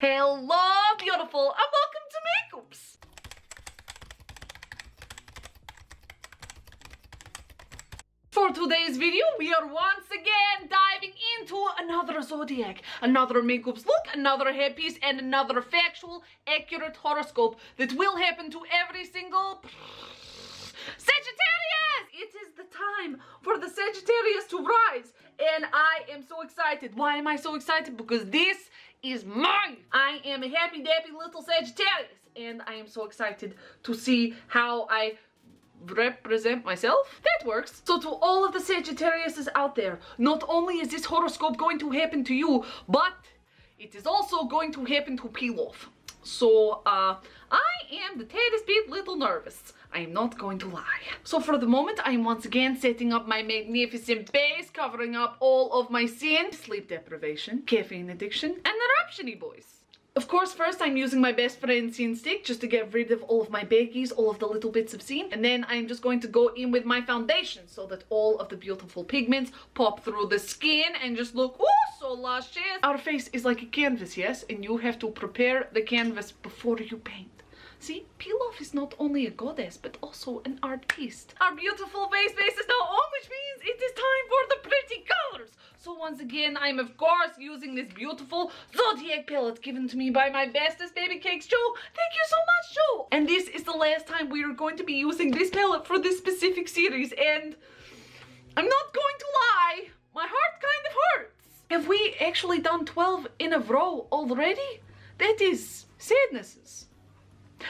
Hello, beautiful, and welcome to Makeups. For today's video, we are once again diving into another zodiac, another makeups look, another headpiece, and another factual, accurate horoscope that will happen to every single Sagittarius! It is the time for the Sagittarius to rise, and I am so excited. Why am I so excited? Because this is mine. I am a happy dappy little Sagittarius, and I am so excited to see how I represent myself. That works. So to all of the Sagittariuses out there, not only is this horoscope going to happen to you, but it is also going to happen to Peel Off. So I am the teeniest bit little nervous. I am not going to lie. So for the moment, I am once again setting up my magnificent base, covering up all of my sin, sleep deprivation, caffeine addiction, and eruption-y boys. Of course, first I'm using my best friend Scene Stick just to get rid of all of my baggies, all of the little bits of scene. And then I'm just going to go in with my foundation so that all of the beautiful pigments pop through the skin and just look, oh, so luscious. Our face is like a canvas, yes? And you have to prepare the canvas before you paint. See, Peel Off is not only a goddess, but also an artiste. Our beautiful face base is now on, which means it is time for the pretty colors. So once again, I'm of course using this beautiful Zodiac palette given to me by my bestest Babycakes, Joe. Thank you so much, Joe. And this is the last time we are going to be using this palette for this specific series. And I'm not going to lie, my heart kind of hurts. Have we actually done 12 in a row already? That is sadnesses.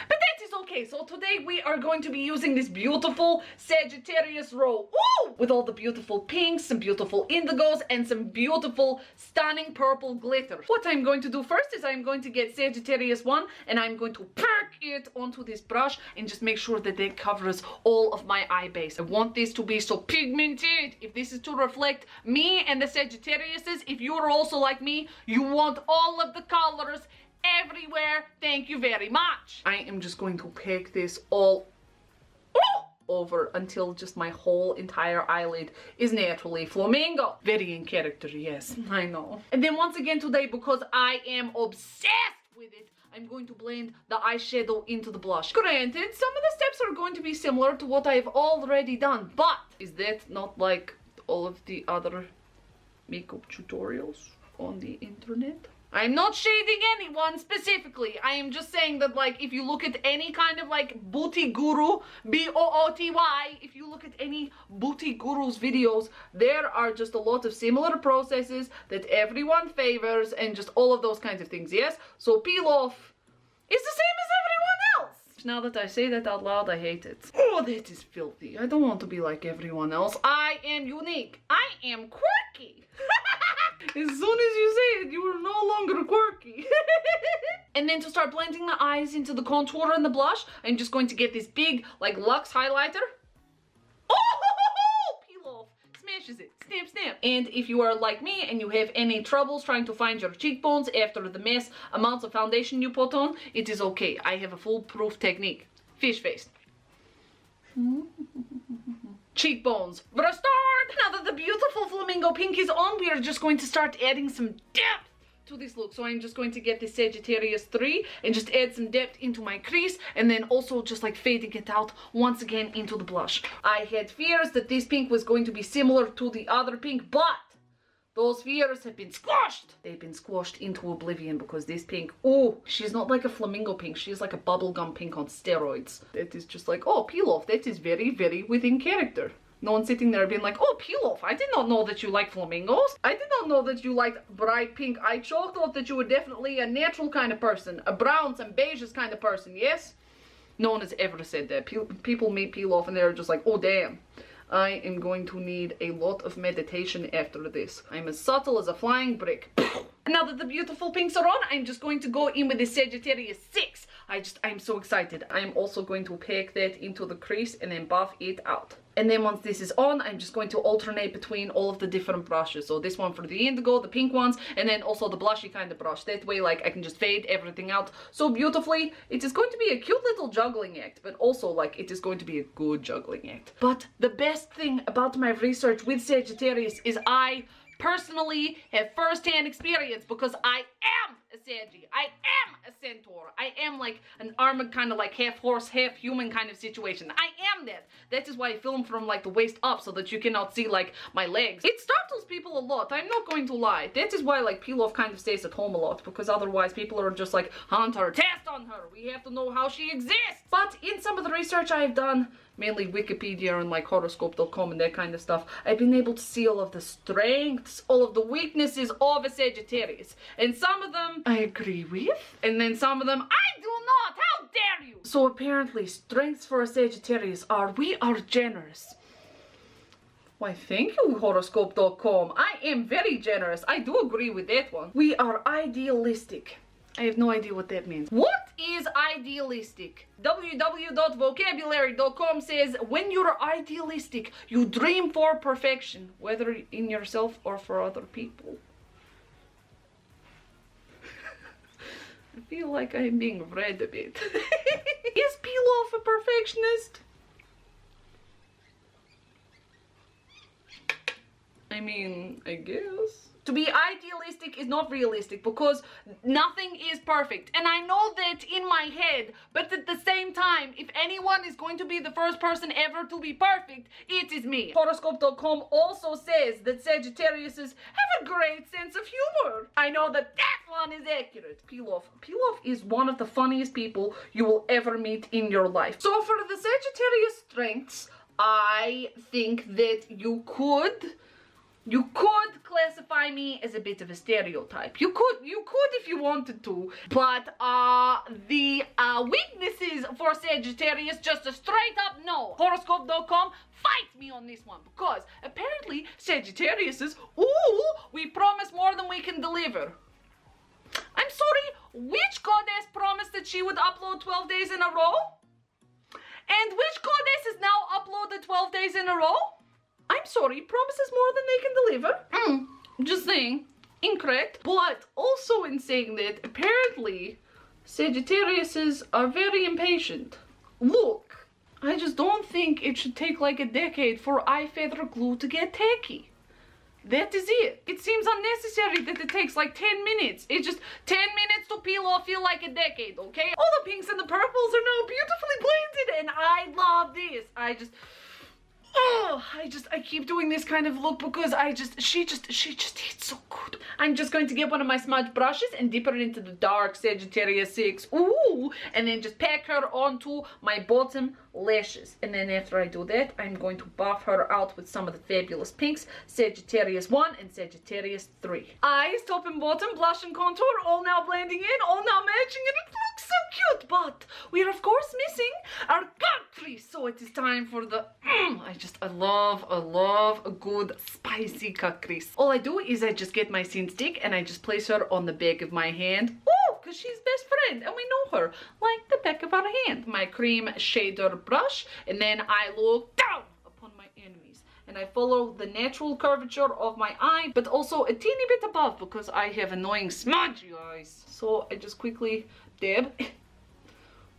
But that is okay. So today we are going to be using this beautiful Sagittarius row. Ooh! With all the beautiful pinks, some beautiful indigos, and some beautiful stunning purple glitter. What I'm going to do first is I'm going to get Sagittarius 1 and I'm going to pack it onto this brush and just make sure that it covers all of my eye base. I want this to be so pigmented. If this is to reflect me and the Sagittariuses, if you're also like me, you want all of the colors everywhere. Thank you very much. I am just going to pack this all over until just my whole entire eyelid is naturally flamingo. Very in character, yes, I know. And then once again today, because I am obsessed with it, I'm going to blend the eyeshadow into the blush. Granted, some of the steps are going to be similar to what I've already done, but is that not like all of the other makeup tutorials on the internet? I'm not shading anyone specifically. I am just saying that, like, if you look at any kind of like booty guru, B-O-O-T-Y, if you look at any booty guru's videos, there are just a lot of similar processes that everyone favors and just all of those kinds of things, yes? So Peel Off is the same as everyone else. Now that I say that out loud, I hate it. Oh, that is filthy. I don't want to be like everyone else. I am unique. I am quirky. As soon as you say it, you are no longer quirky. And then to start blending the eyes into the contour and the blush, I'm just going to get this big, like, Luxe highlighter. Oh, Peel Off. Smashes it. Snap, snap. And if you are like me and you have any troubles trying to find your cheekbones after the mass amounts of foundation you put on, it is okay. I have a foolproof technique. Fish face. Cheekbones restored. Now that the beautiful flamingo pink is on, we are just going to start adding some depth to this look. So I'm just going to get the Sagittarius 3 and just add some depth into my crease, and then also just like fading it out once again into the blush. I had fears that this pink was going to be similar to the other pink, but those fears have been squashed. They've been squashed into oblivion because this pink, oh, she's not like a flamingo pink. She's like a bubblegum pink on steroids. That is just like, oh, Peel Off. That is very, very within character. No one sitting there being like, oh, Peel Off. I did not know that you like flamingos. I did not know that you liked bright pink. I thought that you were definitely a natural kind of person. A browns and beiges kind of person, yes? No one has ever said that. People meet Peel Off and they're just like, oh, damn. I am going to need a lot of meditation after this. I'm as subtle as a flying brick. Now that the beautiful pinks are on, I'm just going to go in with the Sagittarius 6. I'm so excited. I'm also going to pack that into the crease and then buff it out. And then once this is on, I'm just going to alternate between all of the different brushes. So this one for the indigo, the pink ones, and then also the blushy kind of brush. That way, like, I can just fade everything out so beautifully. It is going to be a cute little juggling act, but also, like, it is going to be a good juggling act. But the best thing about my research with Sagittarius is I personally have first-hand experience because I am a Saggy. I am a centaur. I am like an armored kind of like half horse, half human kind of situation. I am that. That is why I film from like the waist up so that you cannot see like my legs. It startles people a lot. I'm not going to lie. That is why like Peel Off kind of stays at home a lot, because otherwise people are just like, hunt her, test on her. We have to know how she exists. But in some of the research I've done, mainly Wikipedia and like horoscope.com and that kind of stuff, I've been able to see all of the strengths, all of the weaknesses of a Sagittarius. And some of them I agree with, and then some of them I do not. How dare you? So apparently strengths for a Sagittarius are we are generous. Why, thank you, horoscope.com. I am very generous. I do agree with that one. We are idealistic. I have no idea what that means. What is idealistic? www.vocabulary.com says, when you're idealistic, you dream for perfection, whether in yourself or for other people. I feel like I'm being read a bit. Is Peel Off a perfectionist? I mean, I guess. To be idealistic is not realistic because nothing is perfect. And I know that in my head, but at the same time, if anyone is going to be the first person ever to be perfect, it is me. Horoscope.com also says that Sagittariuses have a great sense of humor. I know that that one is accurate. Peel Off. Peel Off is one of the funniest people you will ever meet in your life. So for the Sagittarius strengths, I think that you could classify me as a bit of a stereotype. You could if you wanted to. But the weaknesses for Sagittarius, just a straight up no. Horoscope.com fight me on this one because apparently Sagittariuses, ooh, we promise more than we can deliver. I'm sorry, which goddess promised that she would upload 12 days in a row? And which goddess has now uploaded 12 days in a row? I'm sorry, promises more than they can deliver. Just saying, incorrect. But also in saying that, apparently, Sagittariuses are very impatient. Look, I just don't think it should take like a decade for eye feather glue to get tacky. That is it. It seems unnecessary that it takes like 10 minutes. It's just 10 minutes to peel off feel like a decade, okay? All the pinks and the purples are now beautifully blended and I love this. I keep doing this kind of look because she just hits so good. I'm just going to get one of my smudge brushes and dip her into the dark Sagittarius 6. Ooh, and then just pack her onto my bottom lashes. And then after I do that, I'm going to buff her out with some of the fabulous pinks, Sagittarius 1 and Sagittarius 3. Eyes, top and bottom, blush and contour, all now blending in, all now matching, and it looks so cute. But we are of course missing our cut crease, so it is time for the I love a good spicy cut crease. All I do is I just get my scene stick and I just place her on the back of my hand. Oh, because she's best friend and we know her like the back of our hand. My cream shader brush, and then I look down upon my enemies and I follow the natural curvature of my eye, but also a teeny bit above because I have annoying smudgy eyes. So I just quickly dab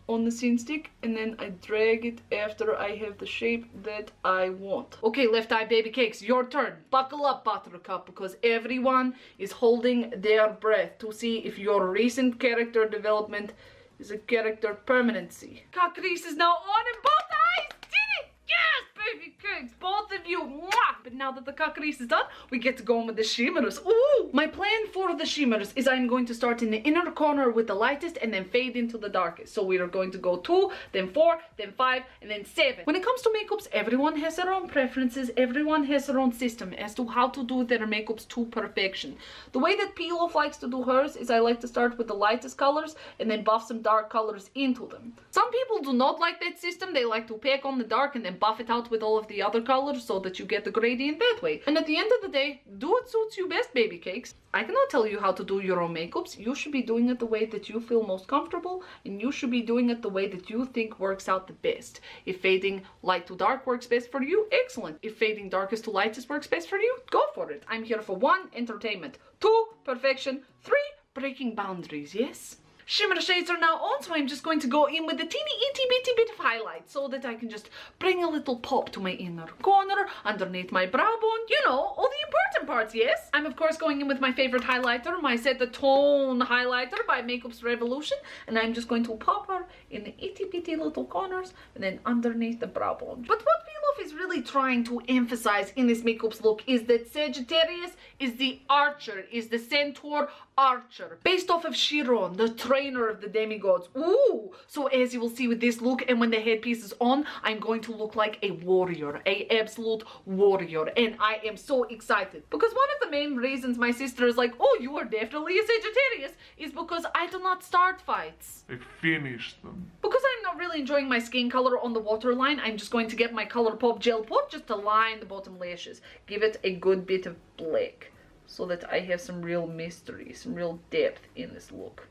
on the scene stick and then I drag it after I have the shape that I want. Okay, left eye baby cakes, your turn. Buckle up, Buttercup, because everyone is holding their breath to see if your recent character development is a character permanency. Cut crease is now on in both eyes. Did it? Yes, baby cakes, both of you. Mwah! But now that the cut crease is done, we get to go on with the shimmers. Ooh! My plan for the shimmers is I'm going to start in the inner corner with the lightest and then fade into the darkest. So we are going to go 2, then 4, then 5, and then 7. When it comes to makeups, everyone has their own preferences. Everyone has their own system as to how to do their makeups to perfection. The way that Peel Off likes to do hers is I like to start with the lightest colors and then buff some dark colors into them. Some people do not like that system. They like to pack on the dark and then buff it out with all of the other colors so that you get the gradient that way. And at the end of the day, do what suits you best, baby cakes. I cannot tell you how to do your own makeups. You should be doing it the way that you feel most comfortable, and you should be doing it the way that you think works out the best. If fading light to dark works best for you, excellent. If fading darkest to lightest works best for you, go for it. I'm here for 1, entertainment, 2, perfection, 3, breaking boundaries, yes? shimmer shades are now on, so I'm just going to go in with a teeny itty bitty bit of highlight so that I can just bring a little pop to my inner corner, underneath my brow bone, you know, all the important parts, yes? I'm of course going in with my favorite highlighter, my Set the Tone highlighter by Makeup's Revolution, and I'm just going to pop her in the itty bitty little corners and then underneath the brow bone. But what Velof is really trying to emphasize in this Makeup's look is that Sagittarius is the archer, is the centaur archer, based off of Chiron, the trainer of the demigods. Ooh! So as you will see with this look and when the headpiece is on, I'm going to look like a warrior, a absolute warrior, and I am so excited. Because one of the main reasons my sister is like, oh, you are definitely a Sagittarius, is because I do not start fights. I finished them. Because I'm not really enjoying my skin color on the waterline, I'm just going to get my ColourPop gel pot just to line the bottom lashes. Give it a good bit of black, so that I have some real mystery, some real depth in this look.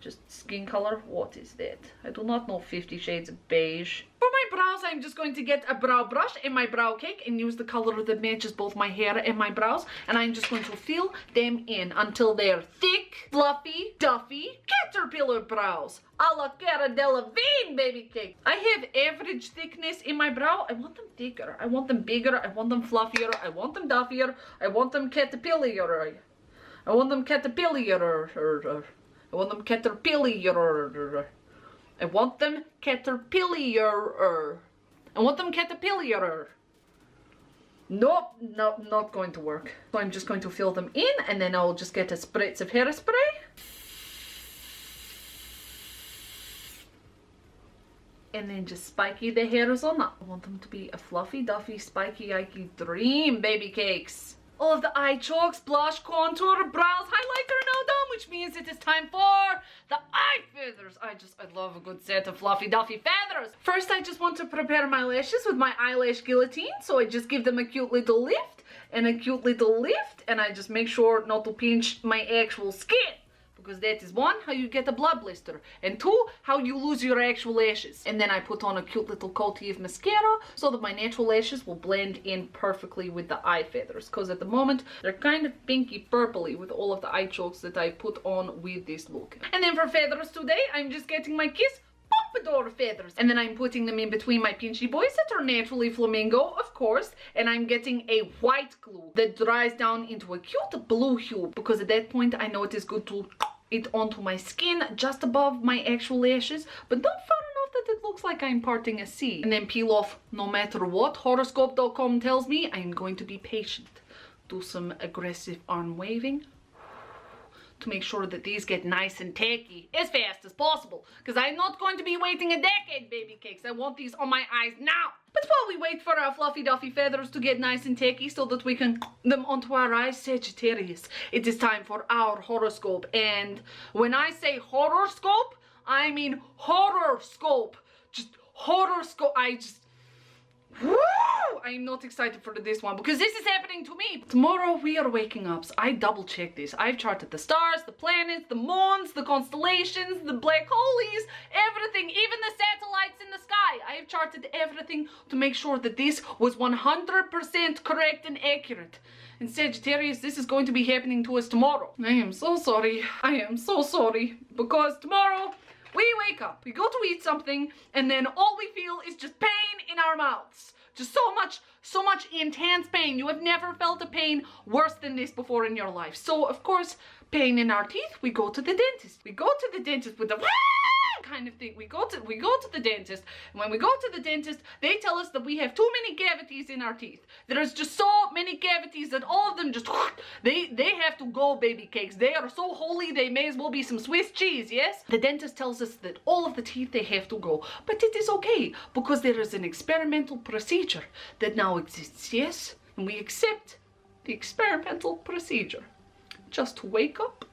Just skin color, what is that? I do not know 50 Shades of Beige. For my brows, I'm just going to get a brow brush and my brow cake and use the color that matches both my hair and my brows. And I'm just going to fill them in until they're thick, fluffy, duffy, caterpillar brows. A la Cara Delevingne, baby cake. I have average thickness in my brow. I want them thicker. I want them bigger. I want them fluffier. I want them duffier. I want them caterpillar. I want them caterpillar. I want them caterpillar. I want them caterpillar. I want them caterpillar. Nope, not going to work. So I'm just going to fill them in and then I'll just get a spritz of hairspray. And then just spiky the hairs on that. I want them to be a fluffy, duffy, spiky, ikey dream, baby cakes. All of the eye chalks, blush, contour, brows, highlighter are now done, which means it is time for the eye feathers. I love a good set of fluffy, duffy feathers. First, I just want to prepare my lashes with my eyelash guillotine. So I just give them a cute little lift and a cute little lift. And I just make sure not to pinch my actual skin. Because that is one, how you get a blood blister, and two, how you lose your actual lashes. And then I put on a cute little coating of mascara so that my natural lashes will blend in perfectly with the eye feathers, because at the moment they're kind of pinky purpley with all of the eye chalks that I put on with this look. And then for feathers today, I'm just getting my Kiss Pompadour feathers, and then I'm putting them in between my pinchy boys that are naturally flamingo, of course, and I'm getting a white glue that dries down into a cute blue hue, because at that point I know it is good to it onto my skin just above my actual lashes, but not far enough that it looks like I'm parting a sea. And then peel off no matter what. Horoscope.com tells me I'm going to be patient. Do some aggressive arm waving to make sure that these get nice and tacky as fast as possible, because I'm not going to be waiting a decade, baby cakes. I want these on my eyes now. But while we wait for our fluffy duffy feathers to get nice and tacky so that we can them onto our eyes, Sagittarius, it is time for our horoscope. And when I say horoscope, I mean horoscope. Just horoscope. Woo! I'm not excited for this one because this is happening to me. Tomorrow we are waking up. So I double checked this. I've charted the stars, the planets, the moons, the constellations, the black holes, everything, even the satellites in the sky. I have charted everything to make sure that this was 100% correct and accurate. And Sagittarius, this is going to be happening to us tomorrow. I am so sorry. I am so sorry because tomorrow we wake up, we go to eat something, and then all we feel is just pain in our mouths. Just so much intense pain. You have never felt a pain worse than this before in your life. So, of course, pain in our teeth, we go to the dentist. We go to the dentist with the kind of thing. We go to the dentist, and when we go to the dentist, they tell us that we have too many cavities in our teeth. There's just so many cavities that all of them just they have to go, baby cakes. They are so holy they may as well be some Swiss cheese, yes? The dentist tells us that all of the teeth they have to go, but it is okay because there is an experimental procedure that now exists, yes? And we accept the experimental procedure. Just to wake up,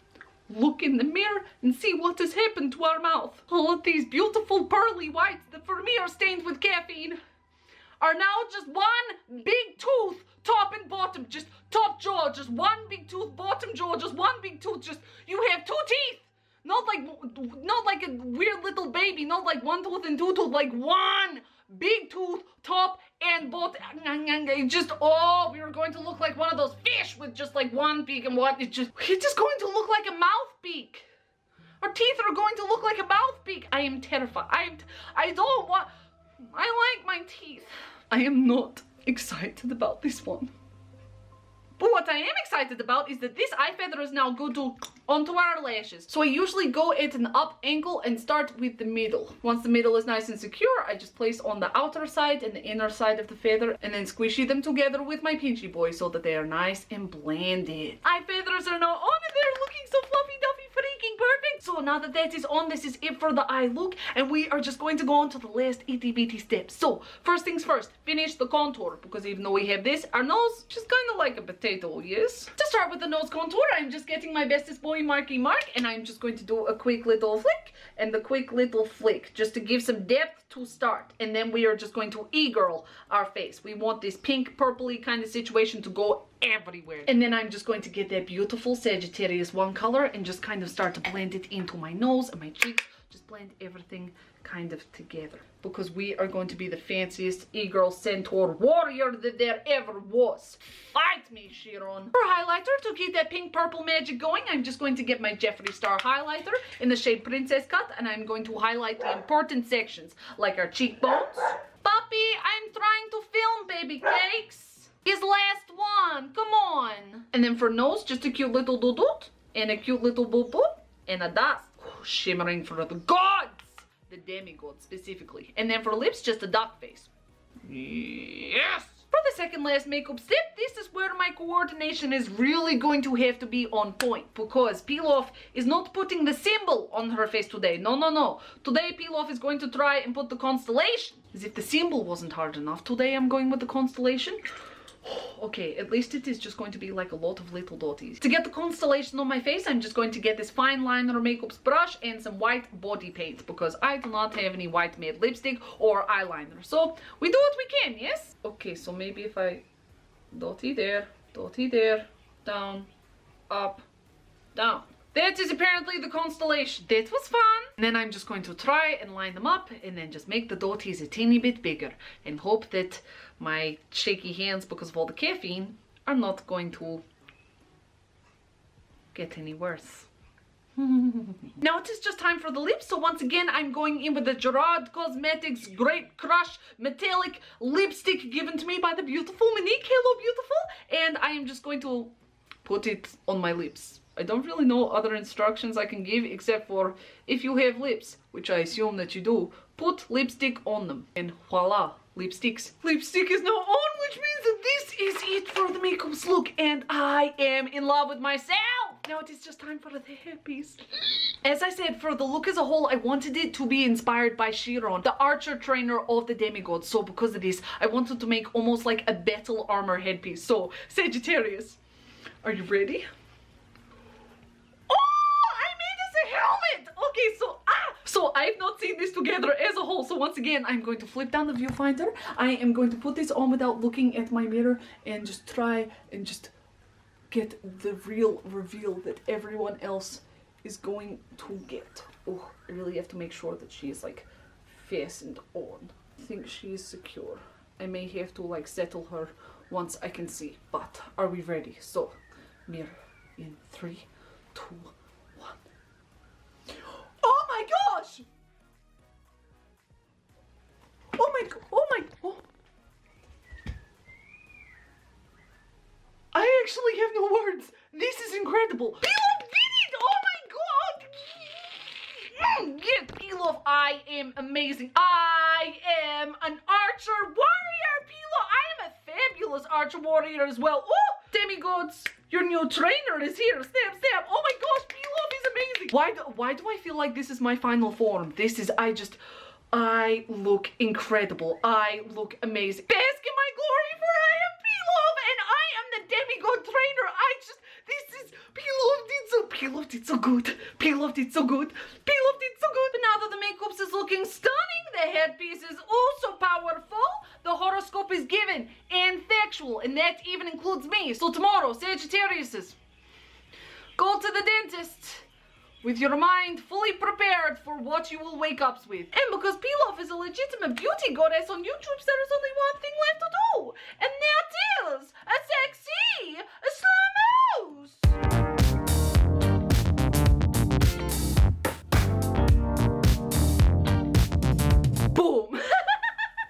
look in the mirror and see what has happened to our mouth. All of these beautiful pearly whites that for me are stained with caffeine are now just one big tooth, top and bottom, just top jaw, just one big tooth, bottom jaw, just one big tooth, just you have two teeth. Not like a weird little baby, not like one tooth and two tooth, like one big tooth, top and bottom. Just, oh, we are going to look like one of those fish with just like one beak and one, it's just going to look like a mouth beak. Her teeth are going to look like a mouth peak. I am terrified. I don't want, I like my teeth. I am not excited about this one. But what I am excited about is that this eye feather is now going to onto our lashes. So I usually go at an up angle and start with the middle. Once the middle is nice and secure, I just place on the outer side and the inner side of the feather and then squishy them together with my pinchy boy so that they are nice and blended. Eye feathers are now on and they're looking so fluffy duffy freaking perfect. So now that that is on, this is it for the eye look and we are just going to go on to the last itty bitty steps. So first things first, finish the contour because even though we have this, our nose just kind of like a potato, yes? To start with the nose contour, I'm just getting my bestest boy marky mark and I'm just going to do a quick little flick and the quick little flick just to give some depth to start. And then we are just going to e-girl our face. We want this pink purpley kind of situation to go everywhere. And then I'm just going to get that beautiful Sagittarius one color and just kind of start to blend it into my nose and my cheeks. Just blend everything kind of together because we are going to be the fanciest e-girl centaur warrior that there ever was. Fight me, Chiron. For highlighter, to keep that pink purple magic going, I'm just going to get my Jeffree Star highlighter in the shade Princess Cut and I'm going to highlight the important sections like our cheekbones. Puppy, I'm trying to film, Babycakes. His last one, come on. And then for nose, just a cute little doot and a cute little boop boop and a dust. Shimmering for the gods, the demigods specifically. And then for lips, just a duck face. Yes! For the second last makeup step, this is where my coordination is really going to have to be on point because Peel Off is not putting the symbol on her face today. No, no, no. Today Peel Off is going to try and put the constellation. As if the symbol wasn't hard enough. Today I'm going with the constellation. Okay, at least it is just going to be like a lot of little dotties. To get the constellation on my face, I'm just going to get this fine liner makeup brush and some white body paint because I do not have any white matte lipstick or eyeliner. So we do what we can, yes? Okay, so maybe if I dotty there, down, up, down. That is apparently the constellation. That was fun. And then I'm just going to try and line them up and then just make the dotties a teeny bit bigger and hope that my shaky hands, because of all the caffeine, are not going to get any worse. Now it is just time for the lips. So once again, I'm going in with the Gerard Cosmetics Great Crush Metallic Lipstick given to me by the beautiful Monique. Hello, beautiful. And I am just going to put it on my lips. I don't really know other instructions I can give except for if you have lips, which I assume that you do, put lipstick on them. And voila, lipsticks. Lipstick is now on, which means that this is it for the makeup's look and I am in love with myself. Now it is just time for the hairpiece. As I said, for the look as a whole, I wanted it to be inspired by Chiron, the archer trainer of the demigods. So because of this, I wanted to make almost like a battle armor headpiece. So Sagittarius, are you ready? Helmet! Okay, so I've not seen this together as a whole. So once again, I'm going to flip down the viewfinder. I am going to put this on without looking at my mirror and just try and just get the real reveal that everyone else is going to get. Oh, I really have to make sure that she's like fastened on. I think she's secure. I may have to like settle her once I can see, but are we ready? So, mirror in 3, 2, 1. Oh my gosh! Oh my, oh. I actually have no words. This is incredible. Peel Off did it! Oh my god! Yes, Peel Off, I am amazing. I am an archer warrior, Peel Off. I am a fabulous archer warrior as well. Oh, demigods, your new trainer is here. Snap, snap. Oh my gosh, Peel Off is amazing. Why do I feel like this is my final form? This is, I look incredible. I look amazing. Bask in my glory, for I am Peel Off and I am the demigod trainer. Peel Off did so good. Peel Off did so good. Peel Off did so good. But now that the makeup is looking stunning, the headpiece is also powerful, the horoscope is given and factual, and that even includes me. So tomorrow, Sagittariuses, go to the dentist with your mind fully prepared for what you will wake up with. And because Peel Off is a legitimate beauty goddess on YouTube, there is only one thing left to do, and that is a sexy slow mouse.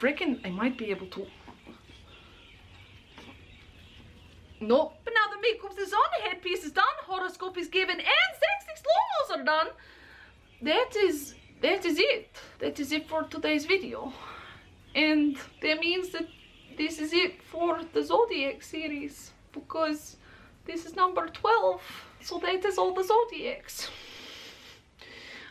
reckon I might be able to. No, but now the makeup is on, the headpiece is done, horoscope is given, and sexy slow-mos are done. That is it. That is it for today's video. And that means that this is it for the Zodiac series, because this is number 12. So that is all the Zodiacs.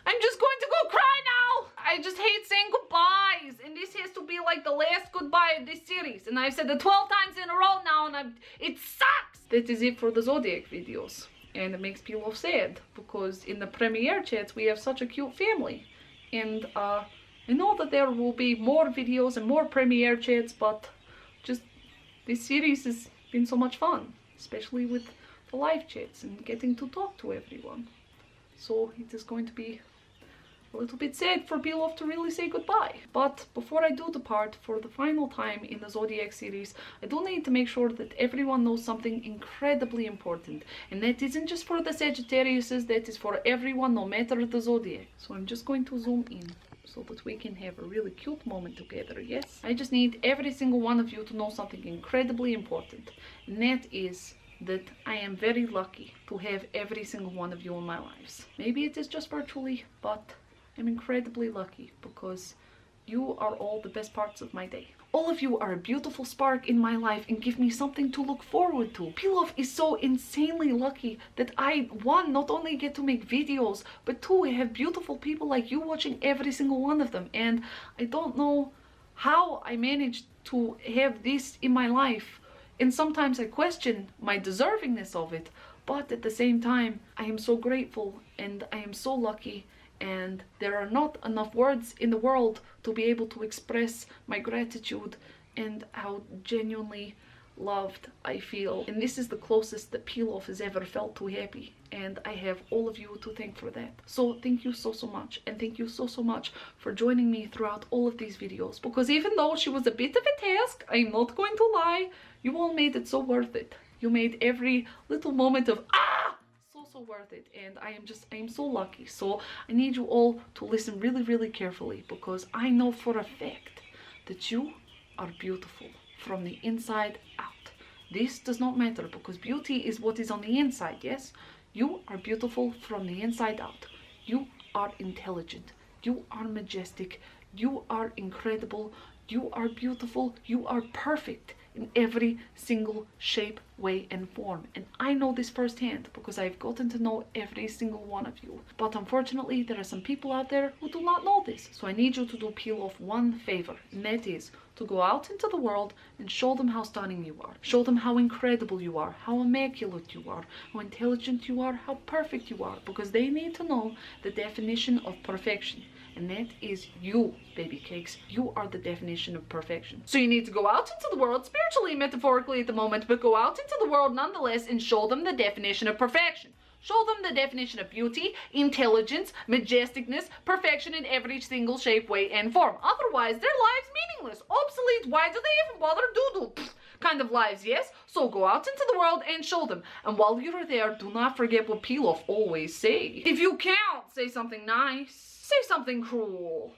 I'm just going to go cry now. I just hate saying goodbyes, and this has to be like the last goodbye of this series. And I've said it 12 times in a row now, and it sucks. That is it for the Zodiac videos, and it makes people sad because in the premiere chats we have such a cute family, and I know that there will be more videos and more premiere chats, but just this series has been so much fun, especially with the live chats and getting to talk to everyone. So it is going to be a little bit sad for Pilaf to really say goodbye. But before I do depart for the final time in the Zodiac series, I do need to make sure that everyone knows something incredibly important. And that isn't just for the Sagittariuses, that is for everyone, no matter the Zodiac. So I'm just going to zoom in so that we can have a really cute moment together, yes? I just need every single one of you to know something incredibly important. And that is that I am very lucky to have every single one of you in my lives. Maybe it is just virtually, but I'm incredibly lucky because you are all the best parts of my day. All of you are a beautiful spark in my life and give me something to look forward to. Pilaf is so insanely lucky that I, one, not only get to make videos, but two, I have beautiful people like you watching every single one of them. And I don't know how I managed to have this in my life. And sometimes I question my deservingness of it. But at the same time, I am so grateful and I am so lucky. And there are not enough words in the world to be able to express my gratitude and how genuinely loved I feel. And this is the closest that Pilaf has ever felt to happy. And I have all of you to thank for that. So thank you so much. And thank you so much for joining me throughout all of these videos. Because even though she was a bit of a task, I'm not going to lie, you all made it so worth it. You made every little moment of so worth it, and I am so lucky. So I need you all to listen really carefully, because I know for a fact that you are beautiful from the inside out. This does not matter, because beauty is what is on the inside, yes? You are beautiful from the inside out. You are intelligent. You are majestic. You are incredible. You are beautiful. You are perfect in every single shape, way, and form. And I know this firsthand because I've gotten to know every single one of you. But unfortunately, there are some people out there who do not know this. So I need you to do Pilaf one favor, and that is to go out into the world and show them how stunning you are. Show them how incredible you are, how immaculate you are, how intelligent you are, how perfect you are, because they need to know the definition of perfection. And that is you, Babycakes. You are the definition of perfection. So you need to go out into the world, spiritually and metaphorically at the moment, but go out into the world nonetheless and show them the definition of perfection. Show them the definition of beauty, intelligence, majesticness, perfection in every single shape, way, and form. Otherwise, their lives meaningless, obsolete. Why do they even bother doodle? Kind of lives, yes? So go out into the world and show them. And while you're there, do not forget what Pilaf always say. If you can't say something nice, say something cruel.